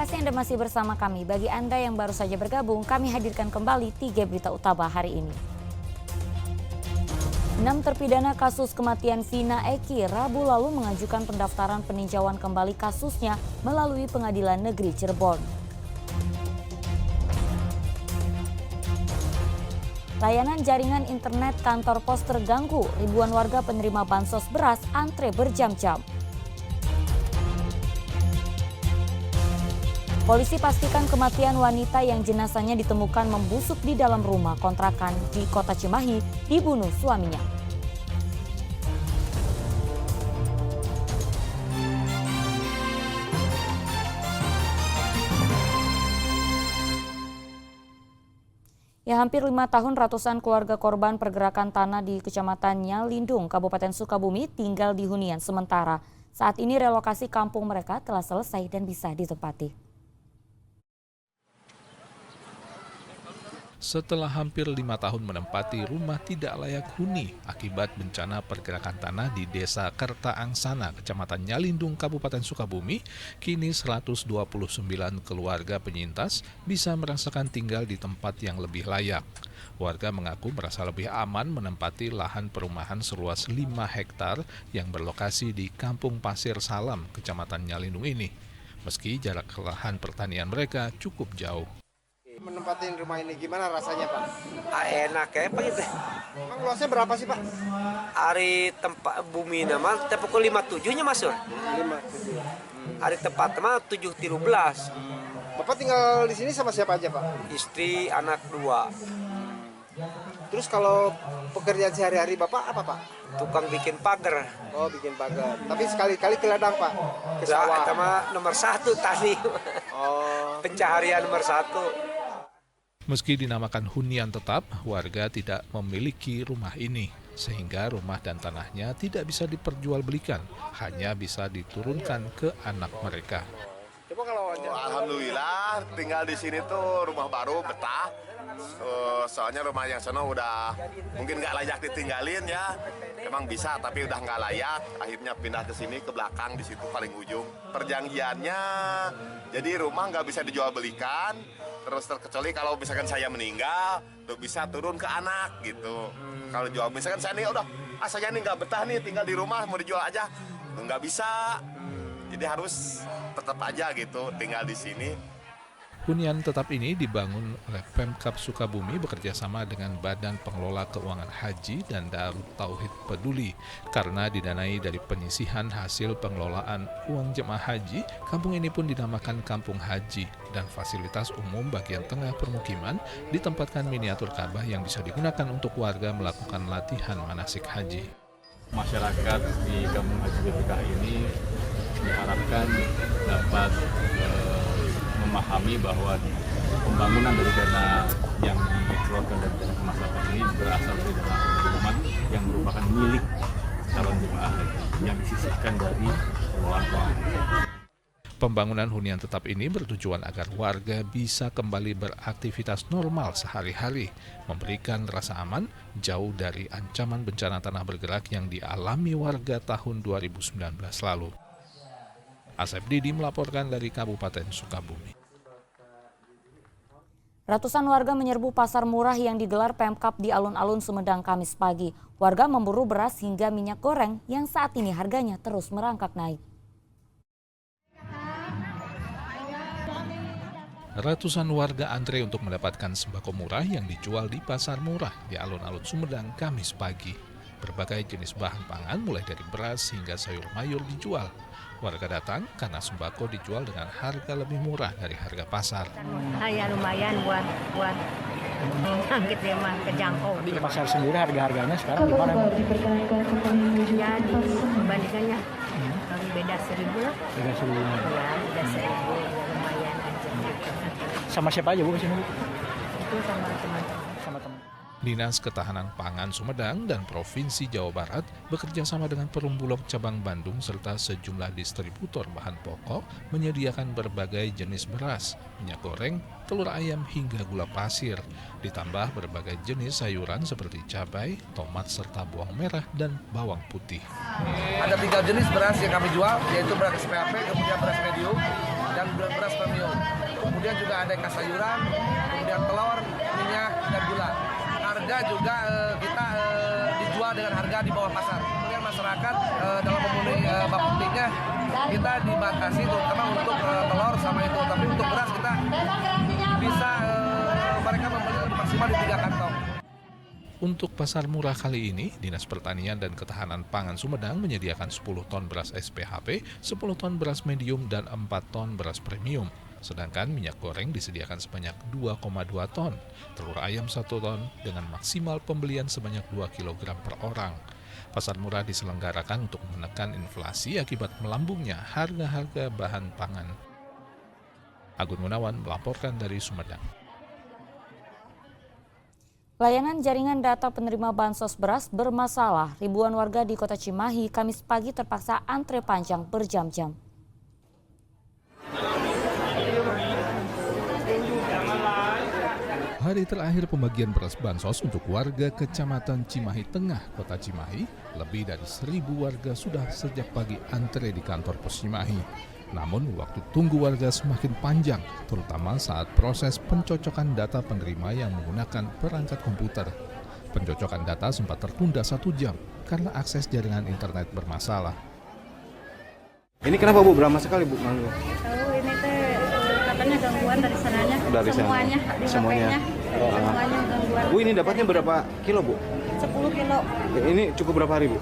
kasih Anda masih bersama kami. Bagi Anda yang baru saja bergabung, kami hadirkan kembali 3 berita utama hari ini. 6 terpidana kasus kematian Vina Eki Rabu lalu mengajukan pendaftaran peninjauan kembali kasusnya melalui Pengadilan Negeri Cirebon. Layanan jaringan internet kantor pos terganggu, ribuan warga penerima bansos beras antre berjam-jam. Polisi pastikan kematian wanita yang jenazahnya ditemukan membusuk di dalam rumah kontrakan di Kota Cimahi dibunuh suaminya. Ya, hampir 5 tahun ratusan keluarga korban pergerakan tanah di Kecamatan Nyalindung, Kabupaten Sukabumi tinggal di hunian sementara. Saat ini relokasi kampung mereka telah selesai dan bisa ditempati. Setelah hampir 5 tahun menempati rumah tidak layak huni akibat bencana pergerakan tanah di Desa Kerta Angsana, Kecamatan Nyalindung, Kabupaten Sukabumi, kini 129 keluarga penyintas bisa merasakan tinggal di tempat yang lebih layak. Warga mengaku merasa lebih aman menempati lahan perumahan seluas 5 hektar yang berlokasi di Kampung Pasir Salam, Kecamatan Nyalindung ini. Meski jarak lahan pertanian mereka cukup jauh. Menempatin rumah ini gimana rasanya, Pak? Enak ya Pak itu. Emang luasnya berapa sih, Pak? Hari tempat bumi nama pukul 57-nya Mas Sur. 57. Hari tempat mah 7.13. Bapak tinggal di sini sama siapa aja, Pak? Istri, anak 2. Terus kalau pekerjaan sehari-hari Bapak apa, Pak? Tukang bikin pagar. Oh, bikin pagar. Tapi sekali-kali ke ladang, Pak? Ke sawah? Sama nomor 1 tani. Oh. Pencaharian nomor 1. Meski dinamakan hunian tetap, warga tidak memiliki rumah ini, sehingga rumah dan tanahnya tidak bisa diperjualbelikan, hanya bisa diturunkan ke anak mereka. Alhamdulillah tinggal di sini tuh rumah baru betah. Soalnya rumah yang sana udah mungkin nggak layak ditinggalin ya. Emang bisa tapi udah nggak layak. Akhirnya pindah ke sini ke belakang di situ paling ujung. Perjanjiannya jadi rumah nggak bisa dijual belikan. Terus terkecuali kalau misalkan saya meninggal, tuh bisa turun ke anak gitu. Kalau jual misalkan saya nih udah saya nih nggak betah nih tinggal di rumah mau dijual aja, nggak bisa. Jadi harus tetap aja gitu tinggal di sini. Hunian tetap ini dibangun oleh Pemkab Sukabumi bekerja sama dengan Badan Pengelola Keuangan Haji dan Darut Tauhid Peduli. Karena didanai dari penyisihan hasil pengelolaan uang jemaah haji, kampung ini pun dinamakan Kampung Haji dan fasilitas umum bagian tengah permukiman ditempatkan miniatur Ka'bah yang bisa digunakan untuk warga melakukan latihan manasik haji. Masyarakat di Kampung Haji BPKH ini diharapkan dapat memahami bahwa pembangunan dari dana yang dikeluarkan dari dana kemaslahatan ini berasal dari dana umat yang merupakan milik calon jemaah haji yang disisihkan dari pengelolaan keuangan. Pembangunan hunian tetap ini bertujuan agar warga bisa kembali beraktivitas normal sehari-hari, memberikan rasa aman jauh dari ancaman bencana tanah bergerak yang dialami warga tahun 2019 lalu. Asep Didi melaporkan dari Kabupaten Sukabumi. Ratusan warga menyerbu pasar murah yang digelar Pemkab di alun-alun Sumedang Kamis pagi. Warga memburu beras hingga minyak goreng yang saat ini harganya terus merangkak naik. Ratusan warga antre untuk mendapatkan sembako murah yang dijual di pasar murah di alun-alun Sumedang Kamis pagi. Berbagai jenis bahan pangan mulai dari beras hingga sayur mayur dijual. Warga datang karena sembako dijual dengan harga lebih murah dari harga pasar. Ya lumayan buat gitu ya mah kejangkau. Di pasar sendiri harga-harganya sekarang gimana? Ya dibandingkannya beda 1.000 lah. Beda 1.000. Ya beda 1.000 lumayan aja. Sama siapa aja Bu kesini Bu? Itu sama teman-teman. Sama teman. Dinas Ketahanan Pangan Sumedang dan Provinsi Jawa Barat bekerja sama dengan Perum Bulog Cabang Bandung serta sejumlah distributor bahan pokok menyediakan berbagai jenis beras, minyak goreng, telur ayam hingga gula pasir, ditambah berbagai jenis sayuran seperti cabai, tomat serta bawang merah dan bawang putih. Ada 3 jenis beras yang kami jual, yaitu beras SPAP, kemudian beras medium, dan beras premium. Kemudian juga ada sayuran, kemudian telur, minyak, dan gula. Harga juga kita dijual dengan harga di bawah pasar. Kemudian masyarakat dalam memenuhi baku-bakunya kita dibatasi terutama untuk telur sama itu. Tapi untuk beras kita bisa mereka membeli lebih maksimal di 3 kantong. Untuk pasar murah kali ini, Dinas Pertanian dan Ketahanan Pangan Sumedang menyediakan 10 ton beras SPHP, 10 ton beras medium, dan 4 ton beras premium. Sedangkan minyak goreng disediakan sebanyak 2,2 ton, telur ayam 1 ton dengan maksimal pembelian sebanyak 2 kg per orang. Pasar murah diselenggarakan untuk menekan inflasi akibat melambungnya harga-harga bahan pangan. Agun Gunawan melaporkan dari Sumedang. Layanan jaringan data penerima bansos beras bermasalah. Ribuan warga di Kota Cimahi Kamis pagi terpaksa antre panjang berjam-jam. Hari terakhir pembagian beras bansos untuk warga Kecamatan Cimahi Tengah, Kota Cimahi, lebih dari 1.000 warga sudah sejak pagi antre di kantor pos Cimahi. Namun waktu tunggu warga semakin panjang, terutama saat proses pencocokan data penerima yang menggunakan perangkat komputer. Pencocokan data sempat tertunda 1 jam karena akses jaringan internet bermasalah. Ini kenapa Bu? Berapa sekali Bu? Tahu ini teh katanya gangguan dari sananya. Dari sana. Semuanya di Semuanya. semuanya gangguan. Bu, ini dapatnya berapa kilo Bu? 10 kilo. Ini cukup berapa hari Bu?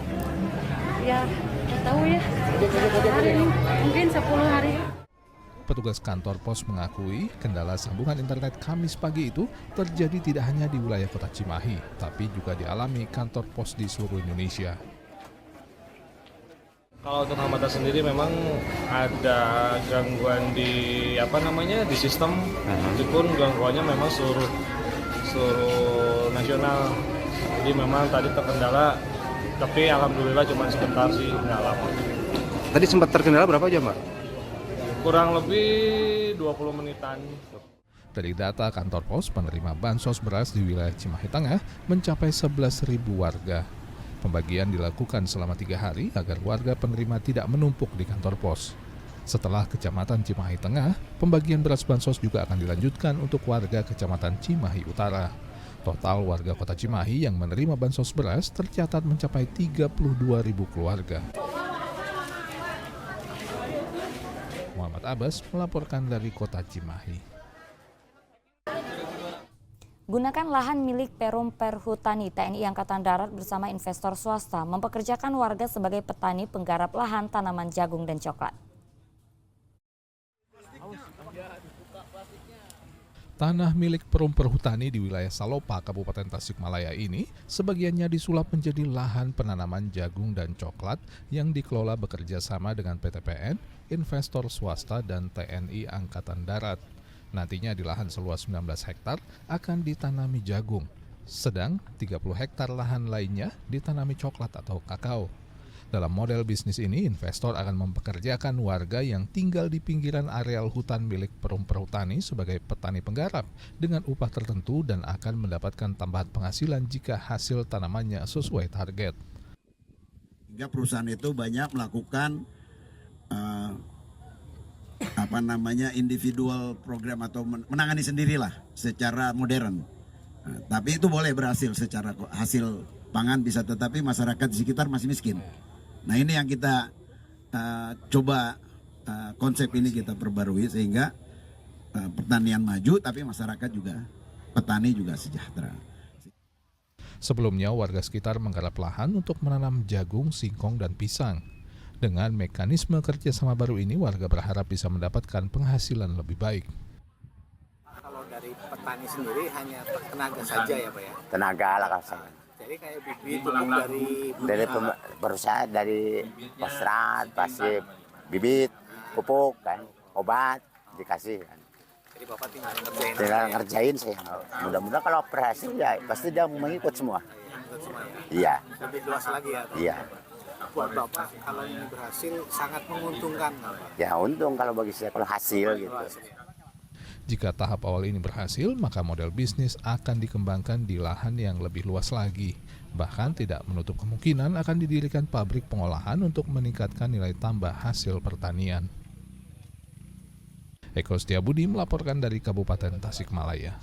Ya, nggak tahu ya. Hari ini mungkin 10 hari. Petugas kantor pos mengakui kendala sambungan internet Kamis pagi itu terjadi tidak hanya di wilayah Kota Cimahi, tapi juga dialami kantor pos di seluruh Indonesia. Kalau untuk Hamata sendiri memang ada gangguan di di sistem, meskipun gangguannya memang seluruh nasional. Jadi memang tadi terkendala, tapi alhamdulillah cuma sebentar sih, nggak lama. Tadi sempat terkendala berapa jam Pak? Kurang lebih 20 menitan. Dari data kantor pos, penerima bansos beras di wilayah Cimahi Tengah mencapai 11.000 warga. Pembagian dilakukan selama 3 hari agar warga penerima tidak menumpuk di kantor pos. Setelah Kecamatan Cimahi Tengah, pembagian beras bansos juga akan dilanjutkan untuk warga Kecamatan Cimahi Utara. Total warga Kota Cimahi yang menerima bansos beras tercatat mencapai 32.000 keluarga. Muhammad Abbas melaporkan dari Kota Cimahi. Gunakan lahan milik Perum Perhutani TNI Angkatan Darat bersama investor swasta mempekerjakan warga sebagai petani penggarap lahan tanaman jagung dan coklat. Tanah milik Perum Perhutani di wilayah Salopa, Kabupaten Tasikmalaya ini sebagiannya disulap menjadi lahan penanaman jagung dan coklat yang dikelola bekerja sama dengan PTPN, investor swasta dan TNI Angkatan Darat. Nantinya di lahan seluas 19 hektar akan ditanami jagung, sedang 30 hektar lahan lainnya ditanami coklat atau kakao. Dalam model bisnis ini, investor akan mempekerjakan warga yang tinggal di pinggiran areal hutan milik Perum Perhutani sebagai petani penggarap dengan upah tertentu dan akan mendapatkan tambahan penghasilan jika hasil tanamannya sesuai target. Hingga perusahaan itu banyak melakukan individual program atau menangani sendirilah secara modern. Tapi itu boleh berhasil secara hasil pangan bisa, tetapi masyarakat di sekitar masih miskin. Nah ini yang kita coba konsep ini kita perbarui sehingga pertanian maju tapi masyarakat juga, petani juga sejahtera. Sebelumnya warga sekitar menggarap lahan untuk menanam jagung, singkong, dan pisang. Dengan mekanisme kerjasama baru ini, warga berharap bisa mendapatkan penghasilan lebih baik. Kalau dari petani sendiri hanya tenaga saja ya Pak ya? Tenaga lah kasar. Jadi kayak bibit dari perusahaan, dari pasrat, pasir, bibit, pupuk kan, obat dikasih kan. Jadi Bapak tinggal ngerjain. Tinggal ngerjain saya. Mudah-mudahan kalau berhasil ya pasti dia mengikut semua. Iya. Lebih luas lagi ya. Iya. Buat Bapak kalau ini berhasil sangat menguntungkan Bapak. Ya untung kalau bagi saya kalau hasil gitu. Jika tahap awal ini berhasil, maka model bisnis akan dikembangkan di lahan yang lebih luas lagi. Bahkan tidak menutup kemungkinan akan didirikan pabrik pengolahan untuk meningkatkan nilai tambah hasil pertanian. Eko Setiabudi melaporkan dari Kabupaten Tasikmalaya.